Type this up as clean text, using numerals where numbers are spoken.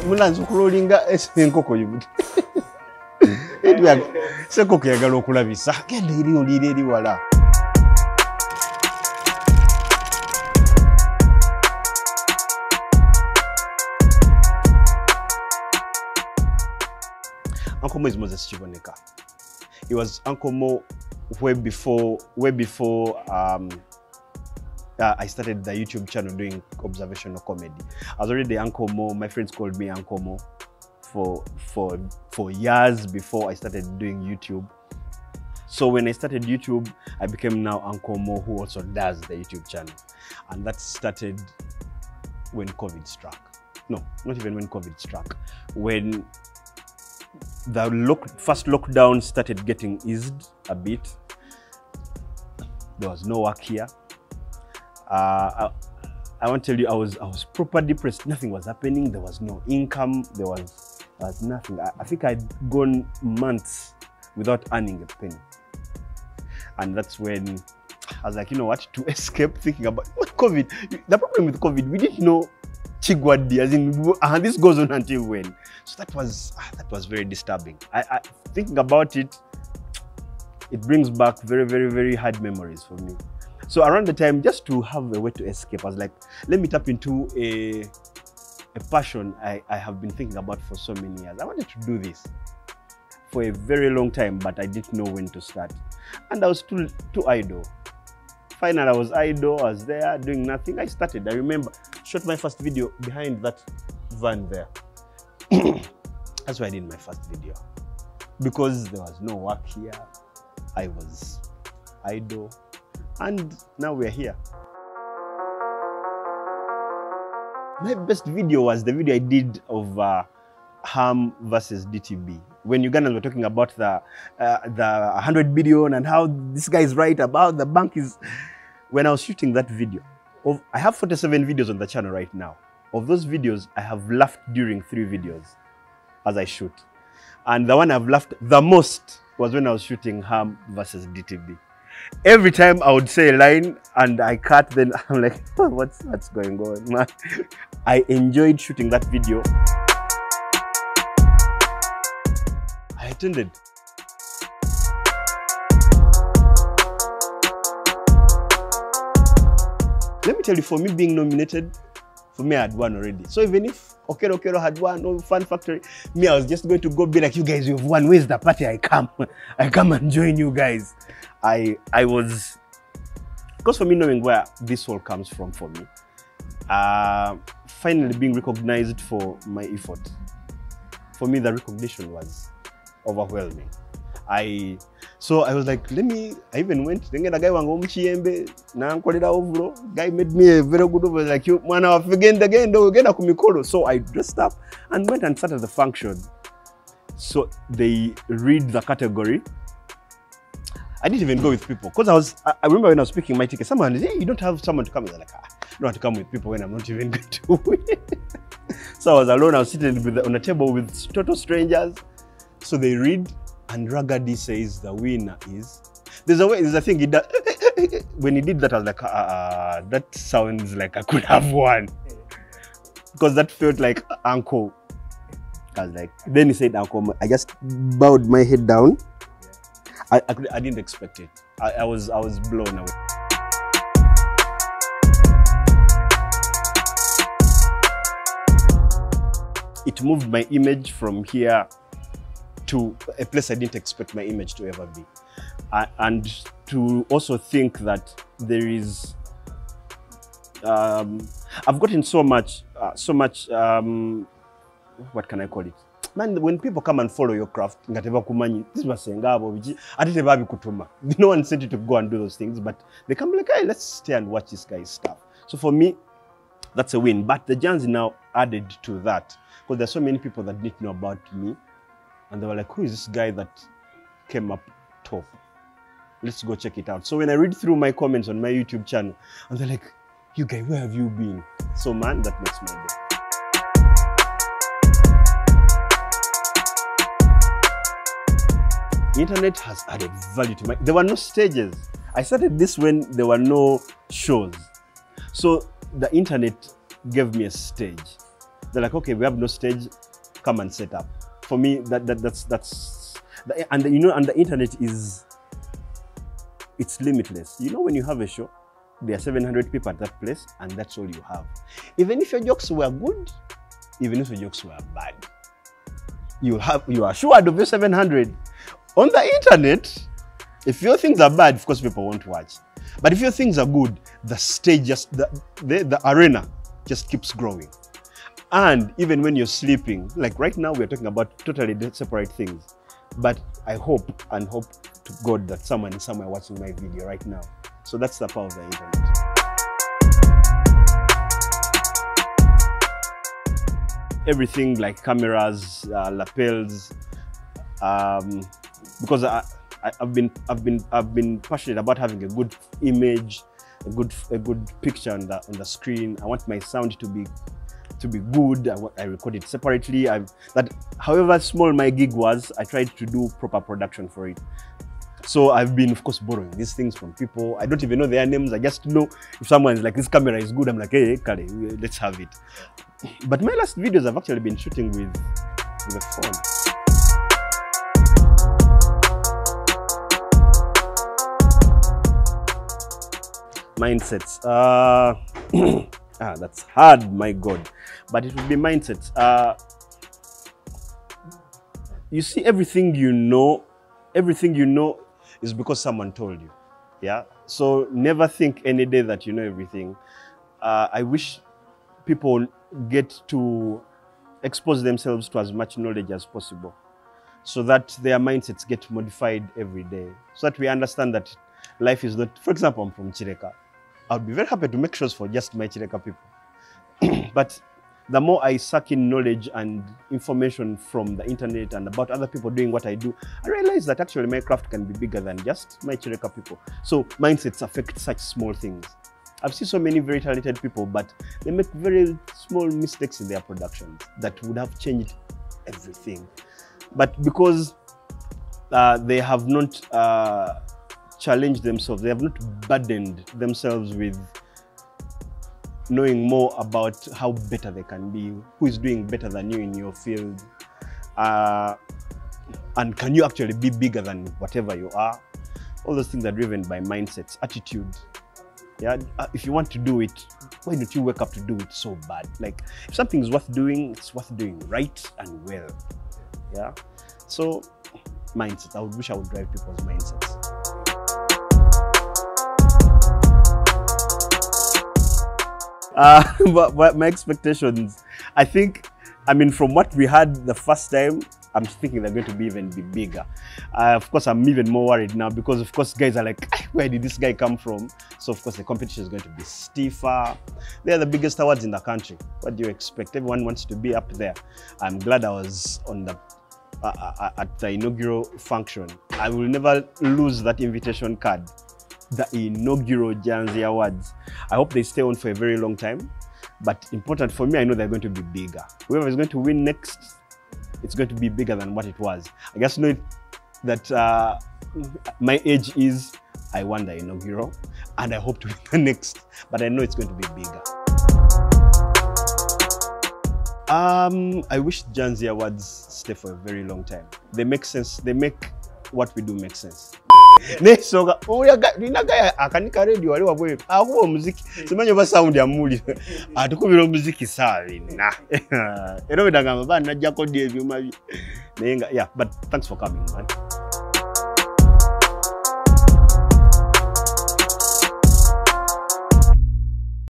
Mulanzo kulolinga enkoko yubuti. Edwa sekoko yagala okulabisa. Genda eri olire eri wala. Uncle Mo is Moses Chiboneka. He was Uncle Mo way before I started the YouTube channel doing observational comedy. I was already Uncle Mo. My friends called me Uncle Mo for years before I started doing YouTube. So when I started YouTube, I became now Uncle Mo, who also does the YouTube channel. And that started when COVID struck. No, not even when COVID struck. When the first lockdown started getting eased a bit, there was no work here. I want to tell you, I was proper depressed. Nothing was happening. There was no income. There was nothing. I think I'd gone months without earning a penny. And that's when I was like, you know what, to escape thinking about COVID. The problem with COVID, we didn't know Chigwadi, as in, this goes on until when. So that was very disturbing. I thinking about it, it brings back very, very, very hard memories for me. So around the time, just to have a way to escape, I was like, let me tap into a passion I have been thinking about for so many years. I wanted to do this for a very long time, but I didn't know when to start. And I was too idle. Finally, I was idle, I was there doing nothing. I started, I remember, shot my first video behind that van there. That's why I did my first video. Because there was no work here, I was idle. And now we're here. My best video was the video I did of Ham versus DTB. When Ugandans were talking about the 100 billion and how this guy is right about the bank is... When I was shooting that video, I have 47 videos on the channel right now. Of those videos, I have laughed during 3 videos as I shoot. And the one I've laughed the most was when I was shooting Ham versus DTB. Every time I would say a line and I cut, then I'm like, oh, what's going on, man? I enjoyed shooting that video. I attended. Let me tell you, for me being nominated, for me I had won already. So even if Okero had won, or Fun Factory, me I was just going to go be like, you guys, you've won, where's the party? I come and join you guys. I was, because for me knowing where this all comes from for me, finally being recognized for my effort, for me the recognition was overwhelming. So I was like, I even went, then the guy wango mchiyembe, na nkolera ovuro, guy made me a very good over, like, you man, again, kumikolo. So I dressed up and went and started the function. So they read the category. I didn't even go with people, because I remember when I was speaking my ticket, someone said, hey, you don't have someone to come with. I was like, I don't have to come with people when I'm not even going to win. So I was alone, I was sitting on a table with total strangers. So they read, and Ragadi says the winner is... There's a thing he does. When he did that, I was like, that sounds like I could have won. Because that felt like Uncle. I was like, then he said Uncle. I just bowed my head down. I didn't expect it. I was blown away. It moved my image from here to a place I didn't expect my image to ever be. And to also think that there is, I've gotten so much, what can I call it? Man, when people come and follow your craft, this was no one sent you to go and do those things, but they come like, hey, let's stay and watch this guy's stuff. So for me, that's a win. But the Janzi now added to that, because there's so many people that didn't know about me. And they were like, who is this guy that came up top? Let's go check it out. So when I read through my comments on my YouTube channel, and they're like, you guy, where have you been? So man, that makes my day. The internet has added value to there were no stages. I started this when there were no shows. So the internet gave me a stage. They're like, okay, we have no stage, come and set up. For me, and the internet it's limitless. You know, when you have a show, there are 700 people at that place, and that's all you have. Even if your jokes were good, even if your jokes were bad, you are assured of your 700. On the internet, if your things are bad, of course people won't watch. But if your things are good, the stage the arena just keeps growing. And even when you're sleeping, like right now we're talking about totally separate things. But I hope to God that someone is somewhere watching my video right now. So that's the power of the internet. Everything like cameras, lapels, because I've been passionate about having a good image, a good picture on the screen. I want my sound to be good. I record it separately. That however small my gig was, I tried to do proper production for it. So I've been, of course, borrowing these things from people. I don't even know their names. I just know if someone's like, this camera is good, I'm like, hey, Kale, let's have it. But my last videos I've actually been shooting with a phone. Mindsets. That's hard, my God. But it would be mindsets. You see, everything you know is because someone told you. Yeah. So never think any day that you know everything. I wish people get to expose themselves to as much knowledge as possible, so that their mindsets get modified every day, so that we understand that life is not. For example, I'm from Chireka. I would be very happy to make shows for just my Chireka people. But the more I suck in knowledge and information from the internet and about other people doing what I do, I realize that actually my craft can be bigger than just my Chireka people. So mindsets affect such small things. I've seen so many very talented people, but they make very small mistakes in their productions that would have changed everything. But because they have not challenged themselves, they have not burdened themselves with knowing more about how better they can be, who is doing better than you in your field, and can you actually be bigger than whatever you are. All those things are driven by mindsets, attitude. Yeah, if you want to do it, why don't you wake up to do it so bad? Like, if something is worth doing, it's worth doing right and well. Yeah, so mindset. I wish I would drive people's mindsets. But my expectations, I mean, from what we had the first time, I'm thinking they're going to be bigger. Of course, I'm even more worried now because, of course, guys are like, where did this guy come from? So, of course, the competition is going to be stiffer. They're the biggest awards in the country. What do you expect? Everyone wants to be up there. I'm glad I was on the at the inaugural function. I will never lose that invitation card. The inaugural Janzi Awards. I hope they stay on for a very long time. But important for me, I know they're going to be bigger. Whoever is going to win next, it's going to be bigger than what it was. I just know that my age is, I won the inaugural, and I hope to win the next, but I know it's going to be bigger. I wish Janzi Awards stay for a very long time. They make sense. They make what we do make sense. Nesoga nina gaya akanika radio wali wabwe akuwa muziki simanyo ba sound ya muli atukubira muziki sawa na ero bidanga bana najja ko die byuma bi nenga. Yeah, but thanks for coming, man.